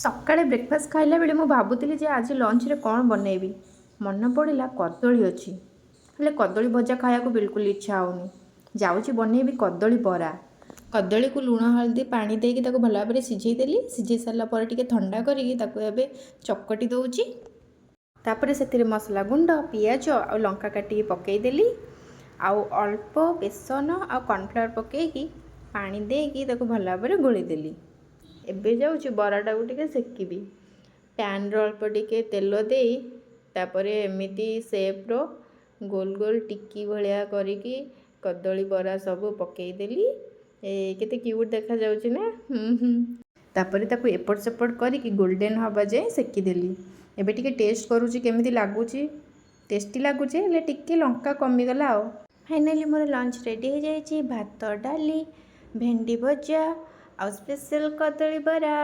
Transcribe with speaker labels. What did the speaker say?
Speaker 1: ସକାଳେ ବ୍ରେକଫାଷ୍ଟ ଖାଇଲା ବେଳେ ମୁଁ ଭାବୁଥିଲି ଯେ ଆଜି ଲଞ୍ଚରେ କ'ଣ ବନେଇବି। ମନେ ପଡ଼ିଲା କଦଳୀ ଅଛି, ହେଲେ କଦଳୀ ଭଜା ଖାଇବାକୁ ବିଲକୁଲ ଇଚ୍ଛା ହେଉନି। ଯାଉଛି ବନେଇବି କଦଳୀ ବରା। କଦଳୀକୁ ଲୁଣ ହଳଦୀ ପାଣି ଦେଇକି ତାକୁ ଭଲ ଭାବରେ ସିଝେଇ ଦେଲି। ସିଝେଇ ସାରିଲା ପରେ ଟିକେ ଥଣ୍ଡା କରିକି ତାକୁ ଏବେ ଚକଟି ଦେଉଛି। ତାପରେ ସେଥିରେ ମସଲା ଗୁଣ୍ଡ, ପିଆଜ ଆଉ ଲଙ୍କା କାଟିକି ପକାଇଦେଲି। ଆଉ ଅଳ୍ପ ବେସନ ଆଉ କର୍ଣ୍ଣଫ୍ଲାୱାର ପକାଇକି ପାଣି ଦେଇକି ତାକୁ ଭଲ ଭାବରେ ଗୋଳେଇଦେଲି। ଏବେ ଯାଉଛି ବରାଟାକୁ ଟିକେ ସେକିବି। ପ୍ୟାନ୍ରେ ଅଳ୍ପ ଟିକେ ତେଲ ଦେଇ ତାପରେ ଏମିତି ସେପ୍ର ଗୋଲ ଗୋଲ ଟିକି ଭଳିଆ କରିକି କଦଳୀ ବରା ସବୁ ପକାଇଦେଲି। କେତେ କ୍ୟୁଟ୍ ଦେଖାଯାଉଛି ନା। ତାପରେ ତାକୁ ଏପଟ ସେପଟ କରିକି ଗୋଲ୍ଡେନ୍ ହେବା ଯାଏ ସେକିଦେଲି। ଏବେ ଟିକେ ଟେଷ୍ଟ କରୁଛି କେମିତି ଲାଗୁଛି। ଟେଷ୍ଟି ଲାଗୁଛି, ହେଲେ ଟିକେ ଲଙ୍କା କମିଗଲା ଆଉ। ଫାଇନାଲି ମୋର ଲଞ୍ଚ ରେଡ଼ି ହେଇଯାଇଛି। ଭାତ, ଡାଲି, ଭେଣ୍ଡି ଭଜା ଆଉ ସ୍ପେଶାଲ କଦଳୀ ବରା।